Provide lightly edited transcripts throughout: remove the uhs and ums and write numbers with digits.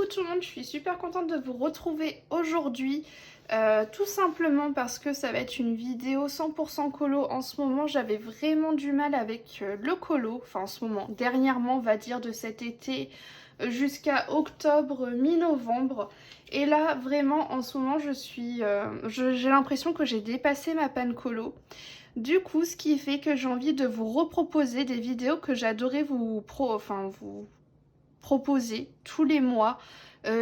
tout le monde, je suis super contente de vous retrouver aujourd'hui, tout simplement parce que ça va être une vidéo 100% colo. En ce moment j'avais vraiment du mal avec le colo, enfin en ce moment, dernièrement on va dire de cet été jusqu'à octobre, mi-novembre. Et là vraiment en ce moment j'ai l'impression que j'ai dépassé ma panne colo. Du coup, ce qui fait que j'ai envie de vous reproposer des vidéos que j'adorais vous proposer tous les mois,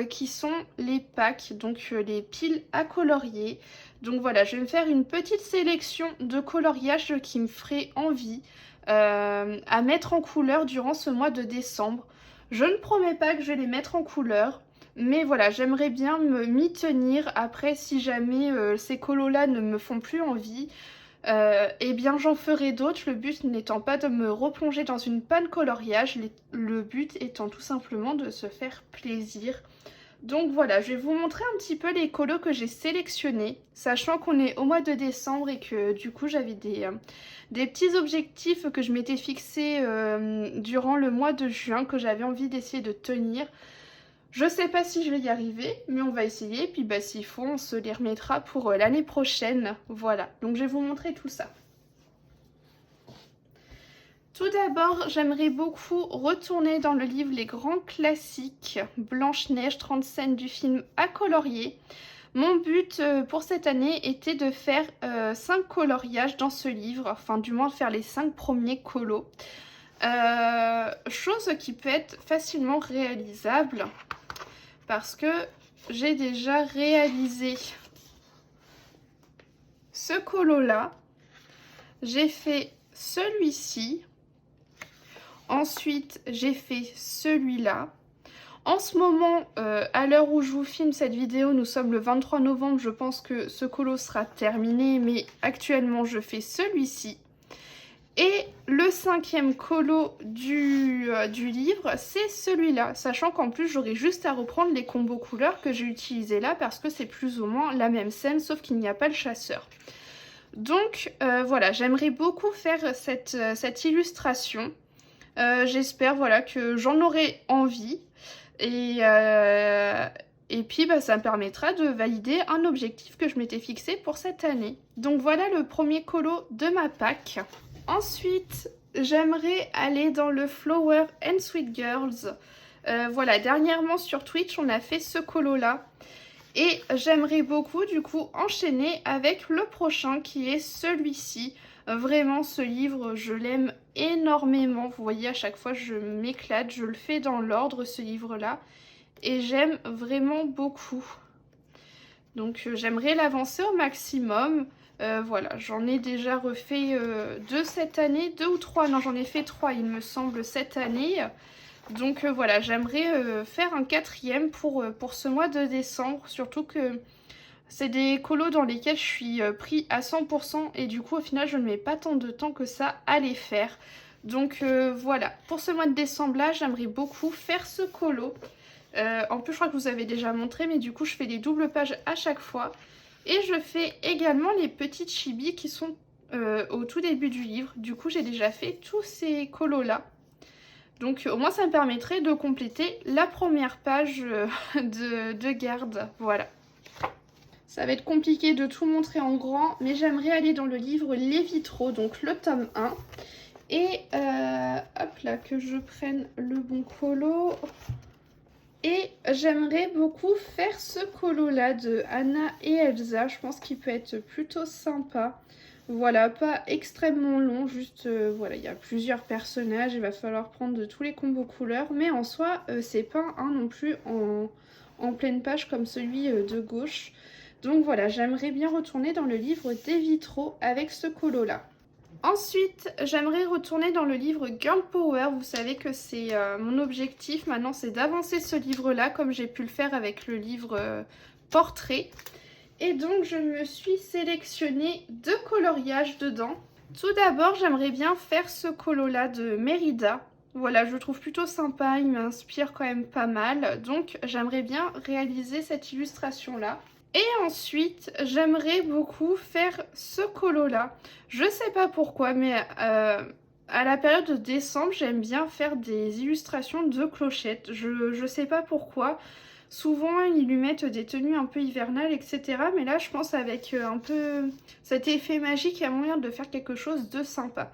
qui sont les packs, donc les piles à colorier. Donc voilà, je vais me faire une petite sélection de coloriages qui me ferait envie à mettre en couleur durant ce mois de décembre. Je ne promets pas que je vais les mettre en couleur, mais voilà, j'aimerais bien m'y tenir. Après, si jamais ces colos là ne me font plus envie, eh bien j'en ferai d'autres, le but n'étant pas de me replonger dans une panne coloriage, le but étant tout simplement de se faire plaisir. Donc voilà, je vais vous montrer un petit peu les colos que j'ai sélectionnés, sachant qu'on est au mois de décembre et que du coup j'avais des petits objectifs que je m'étais fixés durant le mois de juin, que j'avais envie d'essayer de tenir. Je sais pas si je vais y arriver, mais on va essayer. Puis bah s'il faut, on se les remettra pour l'année prochaine. Voilà, donc je vais vous montrer tout ça. Tout d'abord, j'aimerais beaucoup retourner dans le livre Les Grands Classiques, Blanche-Neige, 30 scènes du film à colorier. Mon but pour cette année était de faire 5 coloriages dans ce livre, enfin du moins de faire les 5 premiers colos. Chose qui peut être facilement réalisable, parce que j'ai déjà réalisé ce colo là, j'ai fait celui-ci, ensuite j'ai fait celui-là. En ce moment, à l'heure où je vous filme cette vidéo, nous sommes le 23 novembre, je pense que ce colo sera terminé, mais actuellement je fais celui-ci. Et le 5e colo du livre, c'est celui-là, sachant qu'en plus j'aurai juste à reprendre les combos couleurs que j'ai utilisés là, parce que c'est plus ou moins la même scène, sauf qu'il n'y a pas le chasseur. Donc voilà, j'aimerais beaucoup faire cette illustration. J'espère voilà, que j'en aurai envie. Et puis bah, ça me permettra de valider un objectif que je m'étais fixé pour cette année. Donc voilà le premier colo de ma pack. Ensuite, j'aimerais aller dans le Flower and Sweet Girls. Voilà, dernièrement sur Twitch, on a fait ce colo-là. Et j'aimerais beaucoup, du coup, enchaîner avec le prochain qui est celui-ci. Vraiment, ce livre, je l'aime énormément. Vous voyez, à chaque fois, je m'éclate. Je le fais dans l'ordre, ce livre-là. Et j'aime vraiment beaucoup. Donc, j'aimerais l'avancer au maximum. Voilà, j'en ai déjà refait 2 cette année, 2 ou 3, non j'en ai fait 3 il me semble cette année. Donc voilà, j'aimerais faire un 4e pour ce mois de décembre, surtout que c'est des colos dans lesquels je suis pris à 100% et du coup au final je ne mets pas tant de temps que ça à les faire. Donc voilà, pour ce mois de décembre là, j'aimerais beaucoup faire ce colo. En plus je crois que vous avez déjà montré, mais du coup je fais des doubles pages à chaque fois. Et je fais également les petites chibis qui sont au tout début du livre. Du coup, j'ai déjà fait tous ces colos-là. Donc au moins, ça me permettrait de compléter la première page de garde. Voilà. Ça va être compliqué de tout montrer en grand, mais j'aimerais aller dans le livre Les Vitraux, donc le tome 1. Et hop là, que je prenne le bon colo. Et j'aimerais beaucoup faire ce colo là de Anna et Elsa, je pense qu'il peut être plutôt sympa. Voilà, pas extrêmement long, juste voilà, il y a plusieurs personnages, il va falloir prendre de tous les combos couleurs, mais en soi c'est pas non plus en pleine page comme celui de gauche. Donc voilà, j'aimerais bien retourner dans le livre des vitraux avec ce colo là. Ensuite, j'aimerais retourner dans le livre Girl Power. Vous savez que c'est mon objectif maintenant, c'est d'avancer ce livre-là comme j'ai pu le faire avec le livre Portrait. Et donc, je me suis sélectionné 2 coloriages dedans. Tout d'abord, j'aimerais bien faire ce colo-là de Mérida. Voilà, je le trouve plutôt sympa, il m'inspire quand même pas mal. Donc, j'aimerais bien réaliser cette illustration-là. Et ensuite, j'aimerais beaucoup faire ce colo-là. Je sais pas pourquoi, mais à la période de décembre, j'aime bien faire des illustrations de clochettes. Je sais pas pourquoi. Souvent, ils lui mettent des tenues un peu hivernales, etc. Mais là, je pense avec un peu cet effet magique, il y a moyen de faire quelque chose de sympa.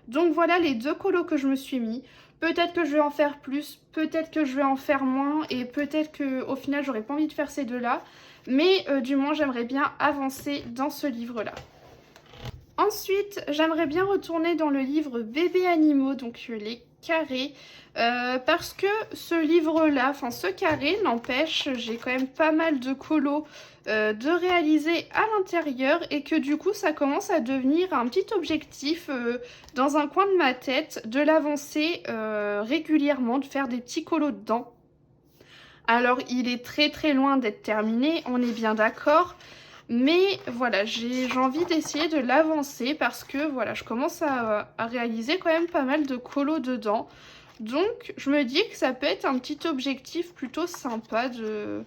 Donc voilà les 2 colos que je me suis mis. Peut-être que je vais en faire plus, peut-être que je vais en faire moins, et peut-être qu'au final, j'aurais pas envie de faire ces 2-là. Mais du moins, j'aimerais bien avancer dans ce livre-là. Ensuite, j'aimerais bien retourner dans le livre Bébés animaux, donc les carrés, parce que ce livre-là, enfin ce carré, n'empêche, j'ai quand même pas mal de colos de réaliser à l'intérieur et que du coup ça commence à devenir un petit objectif dans un coin de ma tête, de l'avancer régulièrement, de faire des petits colos dedans. Alors il est très très loin d'être terminé, on est bien d'accord. Mais voilà, j'ai envie d'essayer de l'avancer parce que voilà, je commence à réaliser quand même pas mal de colos dedans. Donc je me dis que ça peut être un petit objectif plutôt sympa de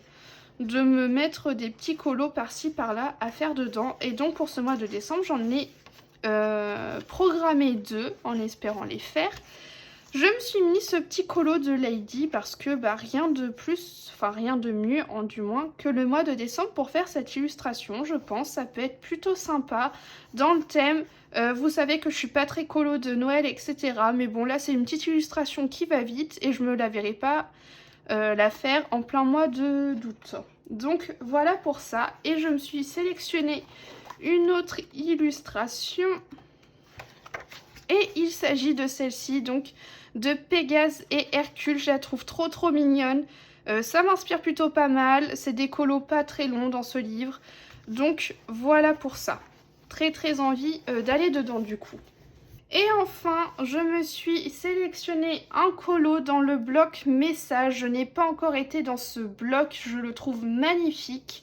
me mettre des petits colos par-ci par-là à faire dedans. Et donc pour ce mois de décembre, j'en ai programmé 2 en espérant les faire. Je me suis mis ce petit colo de Lady parce que rien de plus, enfin rien de mieux du moins que le mois de décembre pour faire cette illustration. Je pense ça peut être plutôt sympa dans le thème. Vous savez que je suis pas très colo de Noël, etc. Mais bon là c'est une petite illustration qui va vite et je me la verrai pas la faire en plein mois d'août. Donc voilà pour ça et je me suis sélectionné une autre illustration. Et il s'agit de celle-ci, donc de Pégase et Hercule. Je la trouve trop mignonne. Ça m'inspire plutôt pas mal. C'est des colos pas très longs dans ce livre. Donc voilà pour ça. Très envie d'aller dedans du coup. Et enfin, je me suis sélectionné un colo dans le bloc message. Je n'ai pas encore été dans ce bloc, je le trouve magnifique.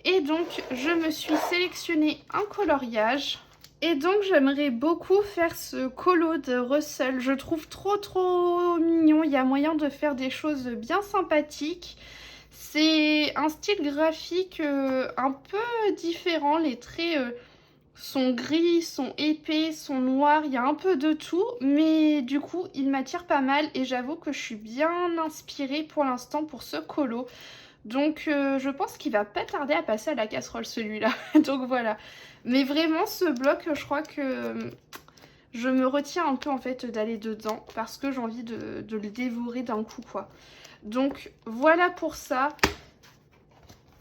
Et donc, je me suis sélectionné un coloriage. Et donc j'aimerais beaucoup faire ce colo de Russell, je trouve trop mignon, il y a moyen de faire des choses bien sympathiques. C'est un style graphique un peu différent, les traits sont gris, sont épais, sont noirs, il y a un peu de tout, mais du coup il m'attire pas mal et j'avoue que je suis bien inspirée pour l'instant pour ce colo. Donc je pense qu'il va pas tarder à passer à la casserole celui-là. Donc voilà. Mais vraiment ce bloc, je crois que je me retiens un peu en fait d'aller dedans parce que j'ai envie de le dévorer d'un coup quoi. Donc voilà pour ça.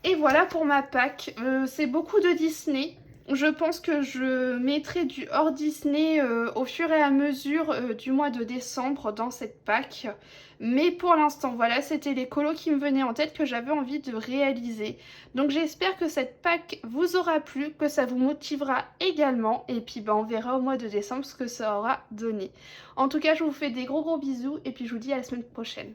Et voilà pour ma pack. C'est beaucoup de Disney. Je pense que je mettrai du hors Disney au fur et à mesure du mois de décembre dans cette pack. Mais pour l'instant, voilà, c'était les colos qui me venaient en tête que j'avais envie de réaliser. Donc j'espère que cette pack vous aura plu, que ça vous motivera également. Et puis on verra au mois de décembre ce que ça aura donné. En tout cas, je vous fais des gros bisous et puis je vous dis à la semaine prochaine.